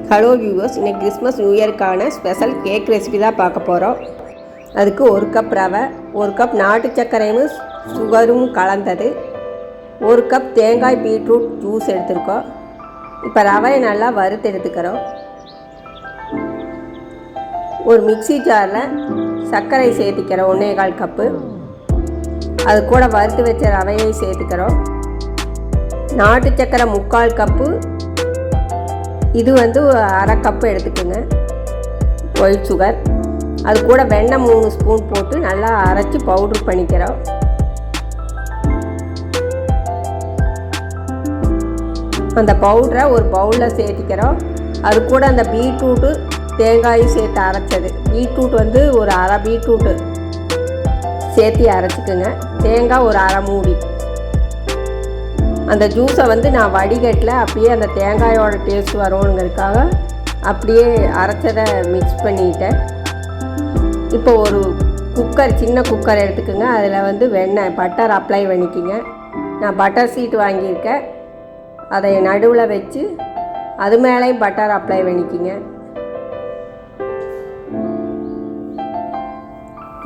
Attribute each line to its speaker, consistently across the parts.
Speaker 1: Hello viewers, இன்றைக்கி Christmas new இயருக்கான special cake recipe தான் பார்க்க போகிறோம். அதுக்கு 1 கப் ரவை, 1 கப் நாட்டு சர்க்கரையும் சுகரும் கலந்தது, 1 கப் தேங்காய் பீட்ரூட் ஜூஸ் எடுத்துருக்கோம். இப்போ ரவையை நல்லா வறுத்து எடுத்துக்கிறோம். ஒரு மிக்சி ஜாரில் சர்க்கரை சேர்த்துக்கிறோம் 1/4 கப்பு. அது கூட வறுத்து வச்ச ரவையை சேர்த்துக்கிறோம். நாட்டு சர்க்கரை 3/4 கப்பு, இது வந்து 1/2 கப்பு எடுத்துக்கோங்க ஒயிட் சுகர். அது கூட வெண்ணெய் 3 ஸ்பூன் போட்டு நல்லா அரைச்சி பவுட்ரு பண்ணிக்கிறோம். அந்த பவுடரை ஒரு பவுலில் சேர்த்திக்கிறோம். அது கூட அந்த பீட்ரூட்டு தேங்காயும் சேர்த்து அரைச்சது, பீட்ரூட் வந்து ஒரு 1/2 பீட்ரூட்டு சேர்த்து அரைச்சிக்கோங்க. தேங்காய் ஒரு 1/2 மூடி. அந்த ஜூஸை வந்து நான் வடிகட்டில் அப்படியே அந்த தேங்காயோட டேஸ்ட் வரும்ங்கிறதுக்காக அப்படியே அரைச்சதை மிக்ஸ் பண்ணிட்டேன். இப்போ ஒரு குக்கர், சின்ன குக்கர் எடுத்துக்கோங்க. அதில் வந்து பட்டர் அப்ளை பண்ணிக்கோங்க. நான் பட்டர் சீட் வாங்கியிருக்கேன். அதை நடுவில் வச்சு அது மேலேயும் பட்டர் அப்ளை பண்ணிக்கோங்க.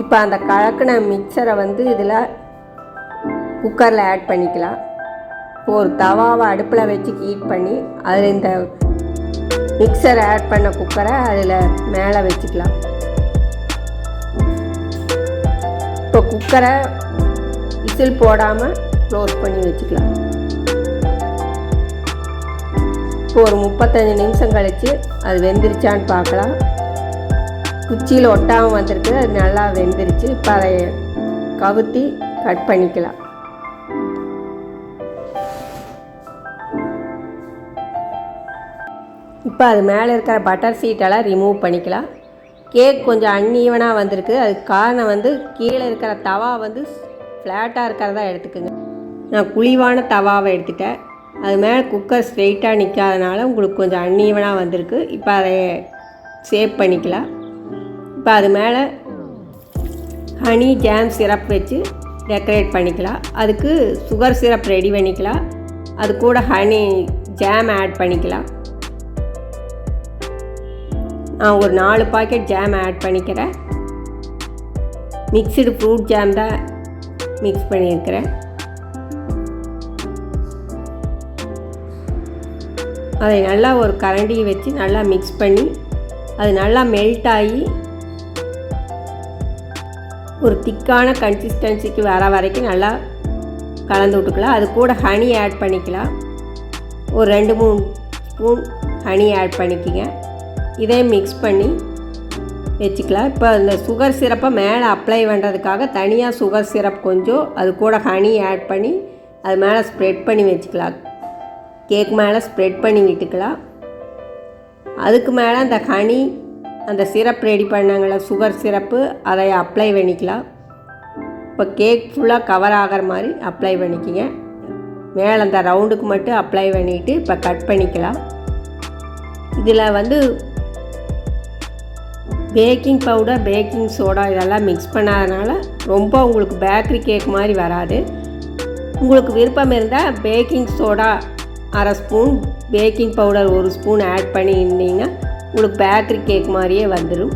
Speaker 1: இப்போ அந்த கலக்கின மிக்சரை வந்து இதில் குக்கரில் ஆட் பண்ணிக்கலாம். ஒரு தவாவை அடுப்பில் வச்சு ஹீட் பண்ணி அதில் இந்த மிக்சரை ஆட் பண்ண குக்கரை அதில் மேலே வச்சுக்கலாம். இப்போ குக்கரை விசில் போடாமல் க்ளோஸ் பண்ணி வச்சுக்கலாம். இப்போ ஒரு 35 நிமிஷம் கழித்து அது வெந்துருச்சான்னு பார்க்கலாம். குச்சியில் ஒட்டாமல் வந்திருக்கு, அது நல்லா வெந்துருச்சு. இப்போ அதை கவுத்தி கட் பண்ணிக்கலாம். இப்போ அது மேலே இருக்கிற பட்டர் சீட்டெல்லாம் ரிமூவ் பண்ணிக்கலாம். கேக் கொஞ்சம் அன்ஈவனாக வந்திருக்கு. அதுக்கு காரணம் வந்து கீழே இருக்கிற தவா வந்து ஃப்ளாட்டாக இருக்கிறதா எடுத்துக்கோங்க. நான் குழிவான தவாவை எடுத்துட்டேன். அது மேலே குக்கர் ஸ்ட்ரெயிட்டாக நிற்காதனால உங்களுக்கு கொஞ்சம் அன்ஈவனாக வந்திருக்கு. இப்போ அதை சேவ் பண்ணிக்கலாம். இப்போ அது மேலே ஹனி ஜாம் சிரப் வச்சு டெக்கரேட் பண்ணிக்கலாம். அதுக்கு சுகர் சிரப் ரெடி பண்ணிக்கலாம். அது கூட ஹனி ஜாம் ஆட் பண்ணிக்கலாம். நான் ஒரு 4 பாக்கெட் ஜாம் ஆட் பண்ணிக்கிறேன். மிக்ஸ்டு ஃப்ரூட் ஜாம் தான் மிக்ஸ் பண்ணியிருக்கிறேன். அதை நல்லா ஒரு கரண்டியை வச்சு நல்லா மிக்ஸ் பண்ணி அது நல்லா மெல்ட் ஆகி ஒரு திக்கான கன்சிஸ்டன்சிக்கு வர வரைக்கும் நல்லா கலந்து விட்டுக்கலாம். அது கூட ஹனி ஆட் பண்ணிக்கலாம். ஒரு 2-3 ஸ்பூன் ஹனி ஆட் பண்ணிக்கோங்க. இதே மிக்ஸ் பண்ணி வச்சுக்கலாம். இப்போ இந்த சுகர் சிரப்பை மேலே அப்ளை பண்ணுறதுக்காக தனியாக சுகர் சிரப் கொஞ்சம், அது கூட ஹனி ஆட் பண்ணி அது மேலே ஸ்ப்ரெட் பண்ணி வச்சுக்கலாம். கேக் மேலே ஸ்ப்ரெட் பண்ணி விட்டுக்கலாம். அதுக்கு மேலே அந்த ஹனி, அந்த சிரப் ரெடி பண்ணாங்கள சுகர் சிரப்பு, அதை அப்ளை பண்ணிக்கலாம். இப்போ கேக் ஃபுல்லாக கவர் ஆகிற மாதிரி அப்ளை பண்ணிக்கோங்க. மேலே அந்த ரவுண்டுக்கு மட்டும் அப்ளை பண்ணிவிட்டு இப்போ கட் பண்ணிக்கலாம். இதில் வந்து பேக்கிங் பவுடர், பேக்கிங் சோடா இதெல்லாம் மிக்ஸ் பண்ணாதனால ரொம்ப உங்களுக்கு பேக்கரி கேக் மாதிரி வராது. உங்களுக்கு விருப்பம் இருந்தால் baking soda 1/2 spoon, baking powder 1 spoon add பண்ணியிருந்தீங்கன்னா உங்களுக்கு பேக்கரி கேக் மாதிரியே வந்துடும்.